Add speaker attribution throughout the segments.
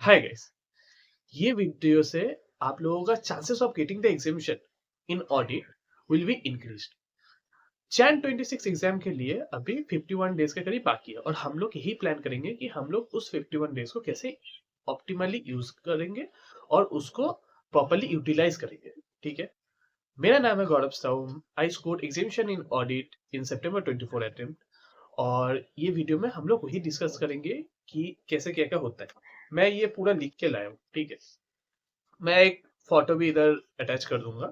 Speaker 1: Hi guys, ये video से आप लोगों का chances of getting the examination in audit will be increased. Jain 26 exam के लिए अभी 51 डेज के करीब बाकी है और हम लोग यही प्लान करेंगे कि हम लोग उस 51 डेज को कैसे ऑप्टिमली यूज करेंगे और उसको प्रॉपर्ली यूटिलाइज करेंगे। ठीक है, मेरा नाम है Gaurav Sahu. I scored examination in audit in September 24 attempt और ये वीडियो में हम लोग वही डिस्कस करेंगे कि कैसे क्या क्या होता है। मैं ये पूरा लिख के लाया हूँ। ठीक है, मैं एक फोटो भी इधर अटैच कर दूंगा।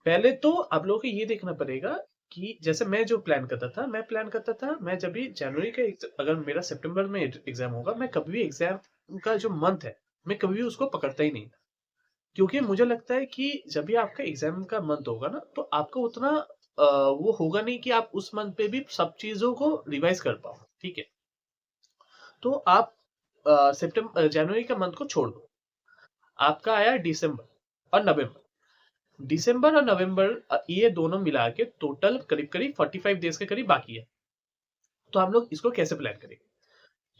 Speaker 1: पहले तो आप लोगों को ये देखना पड़ेगा कि जैसे मैं जो प्लान करता था मैं जब भी जनवरी का अगर मेरा सितंबर में एग्जाम होगा, मैं कभी भी एग्जाम का जो मंथ है मैं कभी भी उसको पकड़ता ही नहीं, क्योंकि मुझे लगता है कि जब भी आपका एग्जाम का मंथ होगा ना तो आपको उतना वो होगा नहीं कि आप उस मंथ पे भी सब चीजों को रिवाइज कर पाओ। ठीक है, तो आप सितंबर जनवरी का मंथ को छोड़ दो। आपका आया दिसंबर और नवंबर। दिसंबर और नवंबर ये दोनों मिला के टोटल करीब करीब 45 डेज के करीब बाकी है। तो हम लोग इसको कैसे प्लान करेंगे?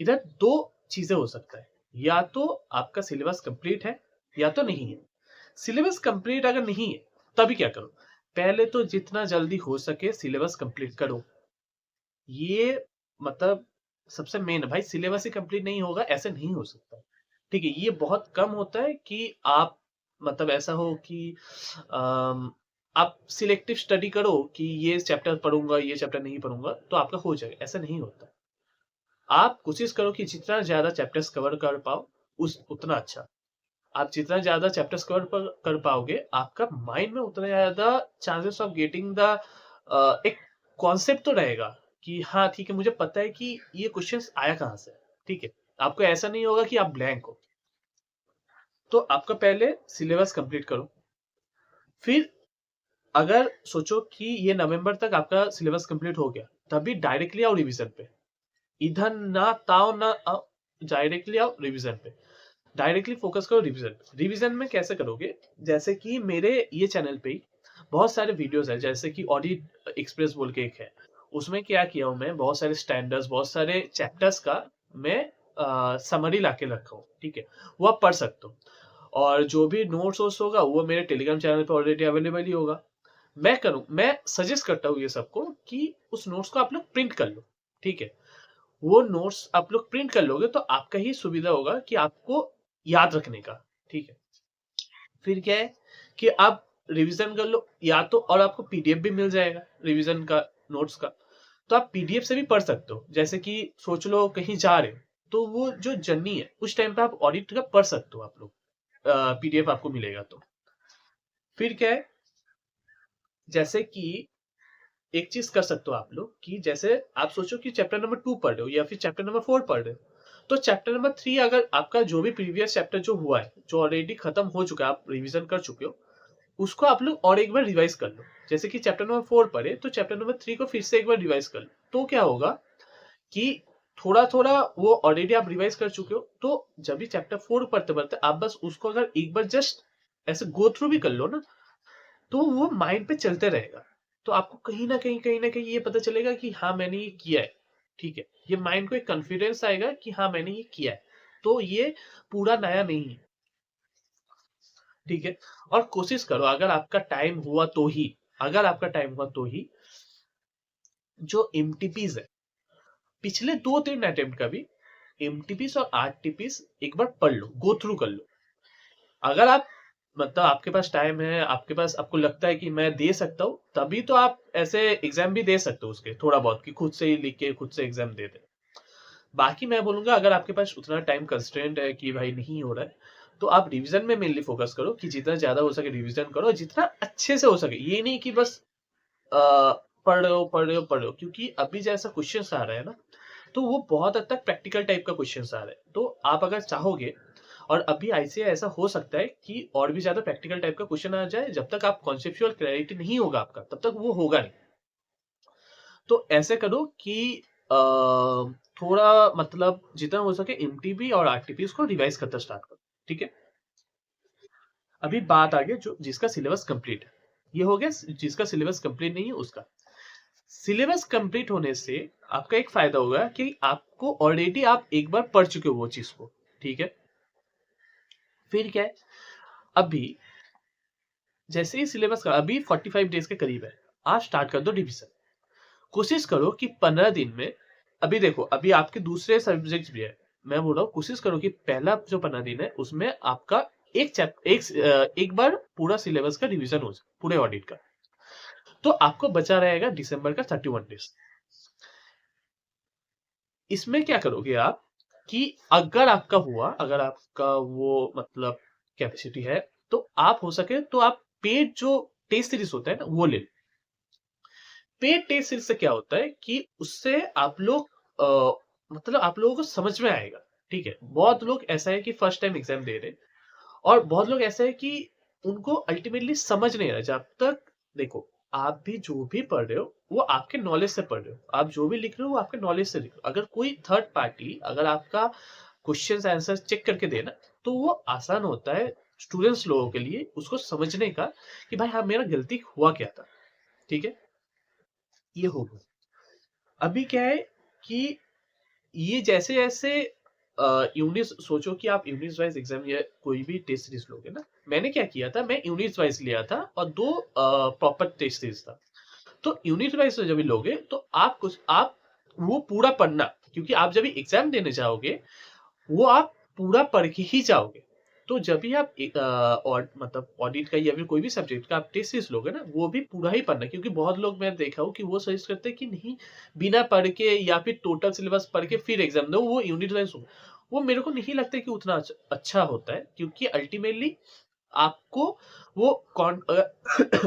Speaker 1: इधर दो चीजें हो सकता है, या तो आपका सिलेबस कंप्लीट है या तो नहीं है। सिलेबस कंप्लीट अगर नहीं है तभी क्या करो, पहले तो जितना जल्दी हो सके सिलेबस कंप्लीट करो। ये मतलब सबसे मेन है भाई, सिलेबस ही कंप्लीट नहीं होगा ऐसे नहीं हो सकता। ठीक है, ये बहुत कम होता है कि आप मतलब ऐसा हो कि आप सिलेक्टिव स्टडी करो कि ये चैप्टर पढ़ूंगा ये चैप्टर नहीं पढ़ूंगा तो आपका हो जाएगा, ऐसा नहीं होता। आप कोशिश करो कि जितना ज्यादा चैप्टर्स कवर कर पाओ उस उतना अच्छा। आप जितना ज्यादा चैप्टर्स कर पाओगे आपका माइंड में उतना ज्यादा चांसेस ऑफ गेटिंग द एक कॉन्सेप्ट तो रहेगा कि हाँ ठीक है मुझे पता है कि ये क्वेश्चंस आया कहाँ से। ठीक है, आपको ऐसा नहीं होगा कि आप ब्लैंक हो। तो आपका पहले सिलेबस कंप्लीट करो, फिर अगर सोचो कि ये नवंबर तक आपका सिलेबस कंप्लीट हो गया तभी डायरेक्टली आओ रिवीजन पे। इधर ना ताओ ना आओ, डायरेक्टली आओ रिवीजन पे। डायरेक्टली फोकस करो रिवीजन। रिवीजन में कैसे करोगे, जैसे कि मेरे ये चैनल पे बहुत सारे वीडियोस है, जैसे कि ऑडिट एक्सप्रेस बोल के एक है, उसमें क्या किया हूं मैं बहुत सारे स्टैंडर्ड्स बहुत सारे चैप्टर्स का मैं समरी लाके रखा हूँ। ठीक है, वो आप पढ़ सकते हो और जो भी नोट्स वोट्स होगा वो मेरे टेलीग्राम चैनल पे ऑलरेडी अवेलेबल ही होगा। मैं सजेस्ट करता हूँ ये सबको कि उस नोट्स को आप लोग प्रिंट कर लो। ठीक है, वो नोट्स आप लोग प्रिंट कर लोगे तो आपका ही सुविधा होगा कि आपको याद रखने का। ठीक है, फिर क्या है कि आप रिवीजन कर लो या तो, और आपको पीडीएफ भी मिल जाएगा रिवीजन का नोट्स का, तो आप पीडीएफ से भी पढ़ सकते हो। जैसे कि सोच लो कहीं जा रहे हो तो वो जो जर्नी है उस टाइम पे आप ऑडिट का पढ़ सकते हो, आप लोग पीडीएफ आपको मिलेगा तो। फिर क्या है, जैसे कि एक चीज कर सकते हो आप लोग कि जैसे आप सोचो कि चैप्टर नंबर 2 पढ़ रहे हो या फिर चैप्टर नंबर 4 पढ़ रहे हो, तो चैप्टर नंबर 3 अगर आपका जो भी प्रीवियस चैप्टर जो हुआ है जो ऑलरेडी खत्म हो चुका है आप रिवीजन कर चुके हो, उसको आप लोग और एक बार रिवाइज कर लो। जैसे कि चैप्टर नंबर 4 पढ़े तो चैप्टर नंबर 3 को फिर से एक बार रिवाइज कर लो। तो क्या होगा कि थोड़ा थोड़ा वो ऑलरेडी आप रिवाइज कर चुके हो, तो जब भी चैप्टर 4 पढ़ते पढ़ते आप बस उसको अगर एक बार जस्ट ऐसे गो थ्रू भी कर लो ना, तो वो माइंड पे चलते रहेगा। तो आपको कहीं ना कहीं ये पता चलेगा कि हाँ मैंने ये किया है। ठीक है, ये माइंड को एक कॉन्फिडेंस आएगा कि हाँ मैंने ये किया है, तो ये पूरा नया नहीं है। ठीक है, और कोशिश करो अगर आपका टाइम हुआ तो ही, अगर आपका टाइम हुआ तो ही जो एमटीपीज है पिछले 2-3 अटेम्प्ट का भी एमटीपीस और आरटीपीस एक बार पढ़ लो, गो थ्रू कर लो। अगर आप मतलब आपके पास टाइम है, आपके पास आपको लगता है कि मैं दे सकता हूँ, तभी तो आप ऐसे एग्जाम भी दे सकते हो उसके थोड़ा बहुत कि खुद से ही लिख के खुद से एग्जाम दे दे। बाकी मैं बोलूंगा अगर आपके पास उतना टाइम कंस्ट्रेंट है कि भाई नहीं हो रहा है, तो आप रिवीजन में मेनली फोकस करो कि जितना ज्यादा हो सके रिवीजन करो, जितना अच्छे से हो सके। ये नहीं कि बस पढ़ रहे हो, क्योंकि अभी जैसा क्वेश्चन आ रहा है ना, तो वो बहुत हद तक प्रैक्टिकल टाइप का क्वेश्चन आ रहा है। तो आप अगर चाहोगे, और अभी आईसीए ऐसा हो सकता है कि और भी ज्यादा प्रैक्टिकल टाइप का क्वेश्चन आ जाए, जब तक आप कॉन्सेप्चुअल क्लैरिटी नहीं होगा आपका तब तक वो होगा नहीं। तो ऐसे करो कि थोड़ा मतलब जितना हो सके एमटीबी और आरटीपी को रिवाइज करना स्टार्ट करो। ठीक है, अभी बात आगे जो जिसका सिलेबस कंप्लीट है, ये हो गया जिसका सिलेबस कंप्लीट नहीं है उसका। सिलेबस कंप्लीट होने से आपका एक फायदा होगा कि आपको ऑलरेडी आप एक बार पढ़ चुके हो वो चीज को, ठीक है। फिर क्या है, अभी जैसे ही सिलेबस का अभी 45 डेज के करीब है, आप स्टार्ट कर दो रिवीजन। कोशिश करो कि 15 दिन में, अभी देखो अभी आपके दूसरे सब्जेक्ट्स भी है, मैं बोल रहा हूँ कोशिश करो कि पहला जो 15 दिन है उसमें आपका एक बार पूरा सिलेबस का रिवीजन हो जाए, पूरे ऑडिट का। तो आपको बचा रहेगा दिसंबर का 31 डेज। इसमें क्या करोगे आप कि अगर आपका वो मतलब कैपेसिटी है, तो आप हो सके तो आप पेड जो टेस्ट सीरीज होता है ना वो ले लो। पेड टेस्ट सीरीज से क्या होता है कि उससे आप लोग मतलब आप लोगों को समझ में आएगा, ठीक है। बहुत लोग ऐसा है कि फर्स्ट टाइम एग्जाम दे रहे हैं, और बहुत लोग ऐसा है कि उनको अल्टीमेटली समझ नहीं आ रहा। जब तक देखो, आप भी जो भी पढ़ रहे हो वो आपके नॉलेज से पढ़ रहे हो, आप जो भी लिख रहे हो वो आपके नॉलेज से लिख रहे हो। अगर कोई थर्ड पार्टी अगर आपका क्वेश्चन आंसर चेक करके देना, तो वो आसान होता है स्टूडेंट्स लोगों के लिए उसको समझने का कि भाई हाँ मेरा गलती हुआ क्या था, ठीक है। ये होगा। अभी क्या है कि ये जैसे जैसे यूनिट, सोचो कि आप यूनिट वाइज एग्जाम या कोई भी टेस्ट सीरीज लोगे ना। मैंने क्या किया था, मैं यूनिट वाइज लिया था और दो प्रॉपर टेस्ट सीरीज था। तो यूनिट वाइज जब भी लोगे तो आप वो पूरा पढ़ना, क्योंकि आप जब भी एग्जाम देने जाओगे वो आप पूरा पढ़ के ही जाओगे। तो जब भी आप और मतलब ऑडिट का या फिर कोई भी सब्जेक्ट का आप टेस्ट सीरीज लोगे ना, वो भी पूरा ही पढ़ना। क्योंकि बहुत लोग मैं देखा हूँ कि वो सजेस्ट करते हैं कि नहीं, बिना पढ़ के या फिर टोटल सिलेबस पढ़ के फिर एग्जाम दो, वो यूनिट वाइज हो। वो मेरे को नहीं लगता कि उतना अच्छा होता है, क्योंकि अल्टीमेटली आपको वो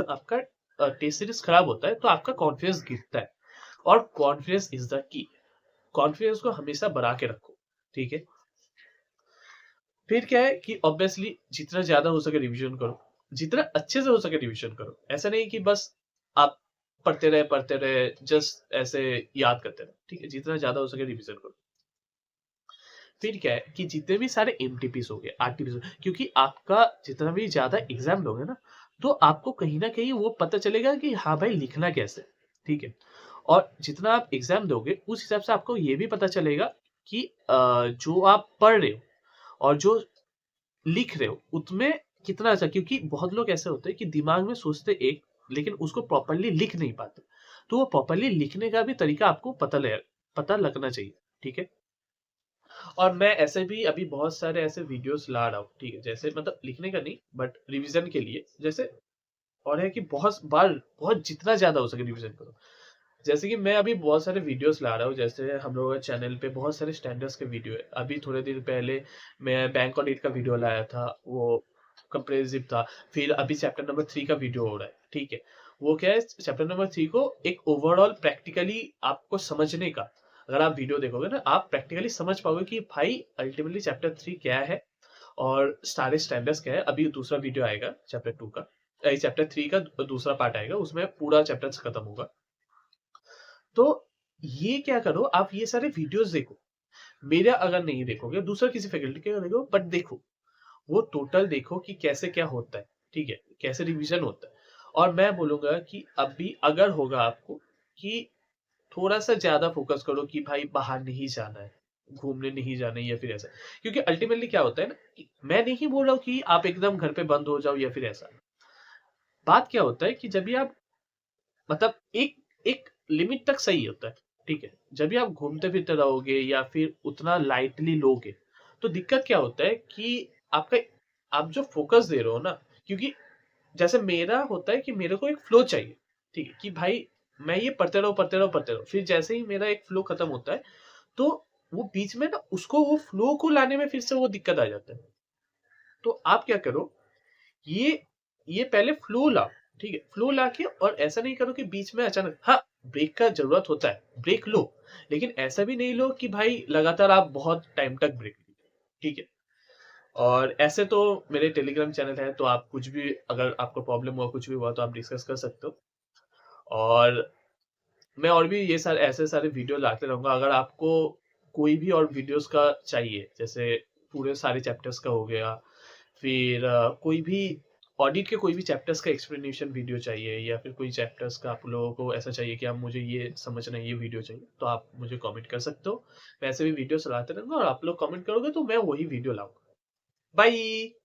Speaker 1: आपका टेस्ट सीरीज खराब होता है तो आपका कॉन्फिडेंस गिरता है, और confidence is the key. Confidence को हमेशा बढ़ा के रखो, ठीक है। फिर क्या है कि ऑब्वियसली जितना ज्यादा हो सके रिवीजन करो, जितना अच्छे से हो सके रिवीजन करो। ऐसा नहीं कि बस आप पढ़ते रहे जस्ट ऐसे याद करते रहे, ठीक है। जितना ज्यादा हो सके रिवीजन करो। फिर क्या है कि जितने भी सारे एमटीपीस हो गए, आरटीपीस, क्योंकि आपका जितना भी ज्यादा एग्जाम लोगे ना, तो आपको कहीं ना कहीं वो पता चलेगा कि हाँ भाई लिखना कैसे, ठीक है। और जितना आप एग्जाम दोगे उस हिसाब से आपको ये भी पता चलेगा कि जो आप पढ़ रहे हो और जो लिख रहे हो उसमें कितना अच्छा। क्योंकि बहुत लोग ऐसे होते हैं कि दिमाग में सोचते एक, लेकिन उसको प्रॉपरली लिख नहीं पाते। तो वो प्रॉपरली लिखने का भी तरीका आपको पता लगना चाहिए, ठीक है। और मैं ऐसे भी अभी बहुत सारे ऐसे वीडियोस ला रहा हूँ, ठीक है। जैसे मतलब लिखने का नहीं बट रिवीजन के लिए, जैसे और है कि बहुत बार बहुत जितना ज्यादा हो सके रिवीजन करो। जैसे कि मैं अभी बहुत सारे वीडियोस ला रहा हूँ, जैसे हम लोगों का चैनल पे बहुत सारे स्टैंडर्ड्स के वीडियो है। अभी थोड़े दिन पहले मैं बैंक ऑडिट का वीडियो लाया था, वो कंप्रेहेंसिव था। फिर अभी चैप्टर नंबर 3 का वीडियो हो रहा है, ठीक है। वो क्या है, चैप्टर नंबर 3 को एक ओवरऑल प्रैक्टिकली आपको समझने का, अगर आप वीडियो देखोगे ना आप प्रैक्टिकली समझ पाओगे कि भाई अल्टीमेटली चैप्टर 3 क्या है और सारे स्टैंडर्ड्स क्या है। अभी दूसरा वीडियो आएगा चैप्टर 2 का, चैप्टर 3 का दूसरा पार्ट आएगा, उसमें पूरा चैप्टर खत्म होगा। तो ये क्या करो, आप ये सारे वीडियोस देखो। मेरा अगर नहीं देखोगे, दूसरा किसी फैकल्टी के देखो, बट देखो वो टोटल देखो कि कैसे क्या होता है, ठीक है, कैसे रिवीजन होता है। और मैं बोलूंगा कि अभी अगर होगा आपको कि थोड़ा सा ज्यादा फोकस करो कि भाई बाहर नहीं जाना है, घूमने नहीं जाना है या फिर ऐसा। क्योंकि अल्टीमेटली क्या होता है ना कि मैं नहीं बोल रहा हूँ कि आप एकदम घर पे बंद हो जाओ या फिर ऐसा। बात क्या होता है कि जब भी आप मतलब एक एक लिमिट तक सही होता है, ठीक है। जब भी आप घूमते फिरते रहोगे या फिर उतना लाइटली लोगे, तो दिक्कत क्या होता है कि आपका आप जो फोकस दे रहे हो ना, क्योंकि जैसे मेरा होता है कि मेरे को एक फ्लो चाहिए, ठीक है, कि भाई मैं ये पढ़ते रहो, फिर जैसे ही मेरा एक फ्लो खत्म होता है, तो वो बीच में ना उसको वो फ्लो को लाने में फिर से वो दिक्कत आ जाता है। तो आप क्या करो, ये ये पहले फ्लो लाओ, ठीक है। फ्लो लाके और ऐसा नहीं करो कि बीच में अचानक, हाँ ब्रेक का जरूरत होता है, ब्रेक लो, लेकिन ऐसा भी नहीं लो कि भाई लगातार आप बहुत टाइम तक ब्रेक लीजिए, ठीक है। और ऐसे तो मेरे टेलीग्राम चैनल है, तो आप कुछ भी अगर आपको प्रॉब्लम हुआ कुछ भी हुआ तो आप डिस्कस कर सकते हो। और मैं और भी ये सारे ऐसे सारे वीडियो लाते रहूंगा। अगर आपको कोई भी और वीडियोस का चाहिए, जैसे पूरे सारे चैप्टर्स का हो गया, फिर कोई भी ऑडिट के कोई भी चैप्टर्स का एक्सप्लेनेशन वीडियो चाहिए या फिर कोई चैप्टर्स का आप लोगों को ऐसा चाहिए कि आप मुझे ये समझना है, ये वीडियो चाहिए, तो आप मुझे कमेंट कर सकते हो। मैं ऐसे भी वीडियोस लाते रहूँगा और आप लोग कमेंट करोगे तो मैं वही वीडियो लाऊँगा। बाय।